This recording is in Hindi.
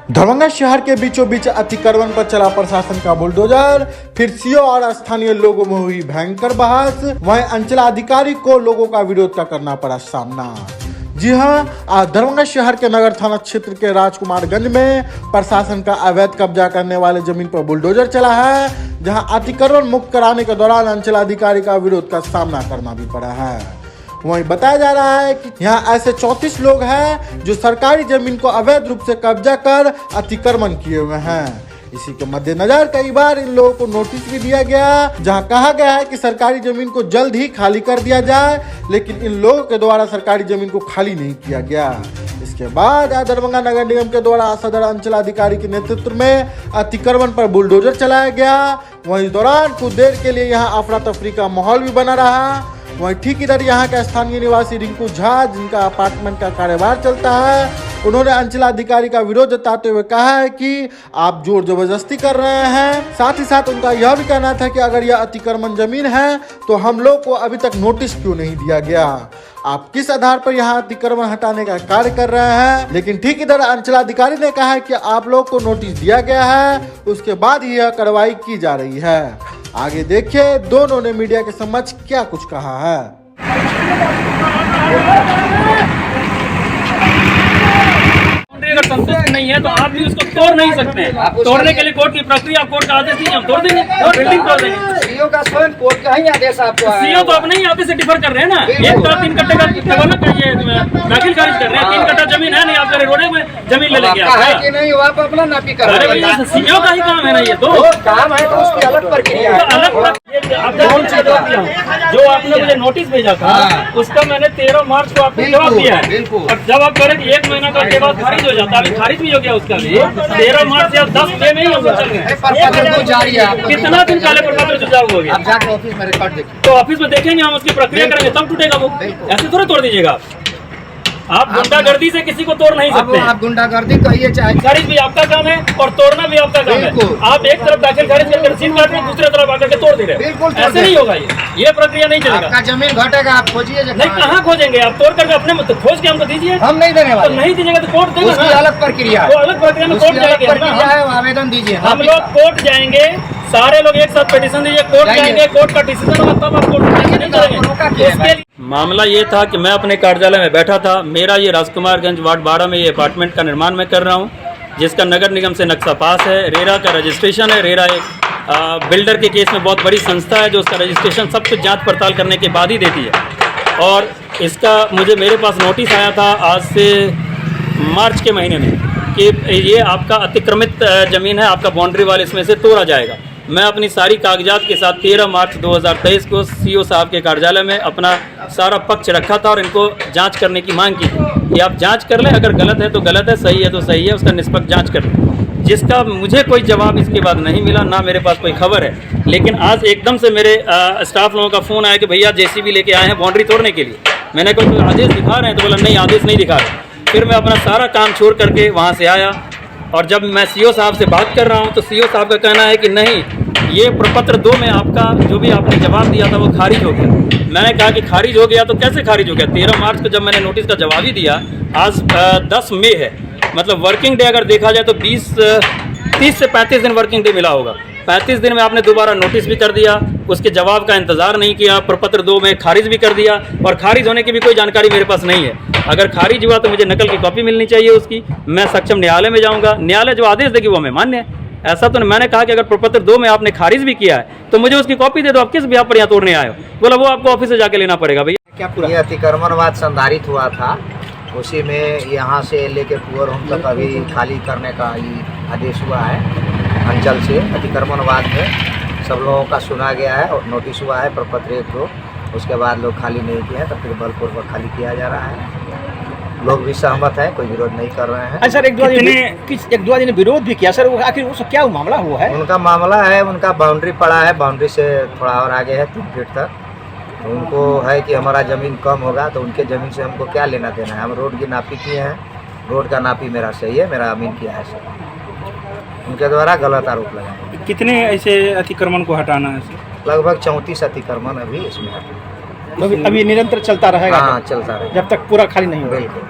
दरभंगा शहर के बीचों बीच अतिक्रमण पर चला प्रशासन का बुलडोजर, फिर सीओ और स्थानीय लोगों में हुई भयंकर बहस। वहीं अंचलाधिकारी को लोगों का विरोध का करना पड़ा सामना। जी हां, आज दरभंगा शहर के नगर थाना क्षेत्र के राजकुमारगंज में प्रशासन का अवैध कब्जा करने वाले जमीन पर बुलडोजर चला है, जहां अतिक्रमण मुक्त कराने के दौरान अंचलाधिकारी का विरोध का सामना करना भी पड़ा है। वहीं बताया जा रहा है कि यहाँ ऐसे 34 लोग हैं जो सरकारी जमीन को अवैध रूप से कब्जा कर अतिक्रमण किए हुए हैं। इसी के मद्देनजर कई बार इन लोगों को नोटिस भी दिया गया, जहां कहा गया है कि सरकारी जमीन को जल्द ही खाली कर दिया जाए, लेकिन इन लोगों के द्वारा सरकारी जमीन को खाली नहीं किया गया। इसके बाद दरभंगा नगर निगम के द्वारा सदर अंचलाधिकारी के नेतृत्व में अतिक्रमण पर बुलडोजर चलाया गया। वहीं दौरान कुछ देर के लिए यहाँ अफरा तफरी का माहौल भी बना रहा। वहीं ठीक इधर यहाँ का स्थानीय निवासी रिंकू झा, जिनका अपार्टमेंट का कारोबार चलता है, उन्होंने अंचलाधिकारी का विरोध जताते हुए कहा है कि आप जोर जबरदस्ती कर रहे हैं। साथ ही साथ उनका यह भी कहना था कि अगर यह अतिक्रमण जमीन है तो हम लोग को अभी तक नोटिस क्यों नहीं दिया गया, आप किस आधार पर यहाँ अतिक्रमण हटाने का कार्य कर रहे हैं। लेकिन ठीक इधर अंचलाधिकारी ने कहा है कि आप लोग को नोटिस दिया गया है, उसके बाद ही यह कार्रवाई की जा रही है। आगे देखिए दोनों ने मीडिया के समक्ष क्या कुछ कहा है। अगर संतुष्ट नहीं है तो आप भी उसको तोड़ नहीं सकते हैं। तोड़ने के लिए कोर्ट की प्रक्रिया, कोर्ट का आदेश नहीं, हम तोड़ देंगे और बिल्डिंग तोड़ देंगे। सीओ का स्वयं कोर्ट का ही आदेश आपको आया। सीओ तो अपने ही ऑफिस से डिफर कर रहे हैं ना। 1 कट्टा 3 कट्टे का डेवलप करिए, दाखिल खारिज कर रहे हैं। 3 कट्टा जमीन है नहीं, आप रोड में जमीन ले लेंगे कि नहीं, आप अपना नापी कर रहे हैं। सीओ का ही काम है ना, ये तो काम है तो उसकी अलग प्रक्रिया है। अलग जो आपने मुझे नोटिस भेजा था उसका मैंने 13 मार्च को आपको जवाब दिया है। और जब आप कह रहे थे 1 महीना का बाद खारिज हो जाता है, खारिज भी हो गया उसका भी 13 मार्च से 10 मई में ही हम चल रहे हैं। कितना दिन काले प्रपत्र जुटाव हो गया? आप जाके ऑफिस में रिकॉर्ड देखिए। तो ऑफिस में देखेंगे, हम उसकी प्रक्रिया करेंगे तब टूटेगा वो। ऐसे थोड़ा तोड़ दीजिएगा आप गुंडागर्दी से किसी को तोड़ नहीं सकते। आप गुंडागर्दी कहिए चाहे खारिज भी आपका काम है और तोड़ना भी आपका काम है। आप एक तरफ दाखिल खारिज करके रसीद काट रहे हैं, दूसरी तरफ आकर के तोड़ दे रहे हैं। ऐसे नहीं होगा, ये प्रक्रिया नहीं चलेगा। आपका जमीन घटेगा, आप खोजिए। नहीं, कहाँ खोजेंगे? आप तोड़ करके अपने मत खोज के हमको दीजिए। हम नहीं देने वाले। तो नहीं दीजिएगा तो कोर्ट देगा उसकी अलग प्रक्रिया है। वो अलग प्रक्रिया में कोर्ट जाएगा। आवेदन दीजिए, हम लोग कोर्ट जाएंगे, सारे लोग एक साथ पिटीशन दीजिए, कोर्ट जाएंगे, कोर्ट का डिसीजन होगा तब आप कोर्ट। मामला ये था कि मैं अपने कार्यालय में बैठा था। मेरा ये राजकुमारगंज वार्ड 12 में ये अपार्टमेंट का निर्माण मैं कर रहा हूँ, जिसका नगर निगम से नक्शा पास है। रेरा का रजिस्ट्रेशन है। रेरा एक बिल्डर के केस में बहुत बड़ी संस्था है जो उसका रजिस्ट्रेशन सब कुछ जांच पड़ताल करने के बाद ही देती है। और इसका मेरे पास नोटिस आया था आज से मार्च के महीने में कि ये आपका अतिक्रमित ज़मीन है, आपका बाउंड्री वाल इसमें से तोड़ा जाएगा। मैं अपनी सारी कागजात के साथ 13 मार्च 2023 को सीओ साहब के कार्यालय में अपना सारा पक्ष रखा था और इनको जांच करने की मांग की थी कि आप जांच कर लें, अगर गलत है तो गलत है, सही है तो सही है, उसका निष्पक्ष जांच कर लें। जिसका मुझे कोई जवाब इसके बाद नहीं मिला, ना मेरे पास कोई खबर है। लेकिन आज एकदम से मेरे स्टाफ लोगों का फ़ोन आया कि भैया जेसीबी लेके आए हैं बाउंड्री तोड़ने के लिए। मैंने कहा तो आदेश दिखा रहे हैं? तो बोला नहीं, आदेश नहीं दिखा रहे। फिर मैं अपना सारा काम छोड़ करके वहाँ से आया और जब मैं सीओ साहब से बात कर रहा हूँ तो सीओ साहब का कहना है कि नहीं, ये प्रपत्र 2 में आपका जो भी आपने जवाब दिया था वो खारिज हो गया। मैंने कहा कि खारिज हो गया तो कैसे खारिज हो गया? 13 मार्च को जब मैंने नोटिस का जवाब ही दिया, आज 10 मई है, मतलब वर्किंग डे अगर देखा जाए तो 30 से 35 दिन वर्किंग डे मिला होगा। 35 दिन में आपने दोबारा नोटिस भी कर दिया, उसके जवाब का इंतजार नहीं किया, प्रपत्र 2 में खारिज भी कर दिया और खारिज होने की भी कोई जानकारी मेरे पास नहीं है। अगर खारिज हुआ तो मुझे नकल की कॉपी मिलनी चाहिए उसकी, मैं सक्षम न्यायालय में जाऊंगा, न्यायालय जो आदेश देगी वो हमें मान्य है। ऐसा तो मैंने कहा कि अगर प्रपत्र 2 में आपने खारिज भी किया है तो मुझे उसकी कॉपी दे दो, आप किस बिहार पर यहाँ तोड़ने आए हो? बोला वो आपको ऑफिस से जाके लेना पड़ेगा। भैया क्या पूरा अतिक्रमणवाद संधारित हुआ था, उसी में यहाँ से लेके पुअर होम तक अभी खाली करने का ये आदेश हुआ है अंचल से। अतिक्रमणवाद में सब लोगों का सुना गया है और नोटिस हुआ है प्रपत्र 1 को, उसके बाद लोग खाली नहीं किए हैं तो फिर बलपूर्वक खाली किया जा रहा है। लोग भी सहमत है, कोई विरोध नहीं कर रहे हैं। सर एक दो ने विरोध भी किया सर, आखिर वो क्या मामला हुआ है? उनका मामला है, उनका बाउंड्री पड़ा है, बाउंड्री से थोड़ा और आगे है 3 फीट तक। तो उनको है कि हमारा ज़मीन कम होगा तो उनके ज़मीन से हमको क्या लेना देना है। हम रोड की नापी किए हैं, रोड का नापी मेरा सही है, मेरा अमीन किया है सर। उनके द्वारा गलत आरोप लगाए। कितने ऐसे अतिक्रमण को हटाना है सर? लगभग 34 अतिक्रमण अभी इसमें है। अभी निरंतर चलता रहेगा? हाँ, चलता रहेगा जब तक पूरा खाली नहीं होगा। बिल्कुल।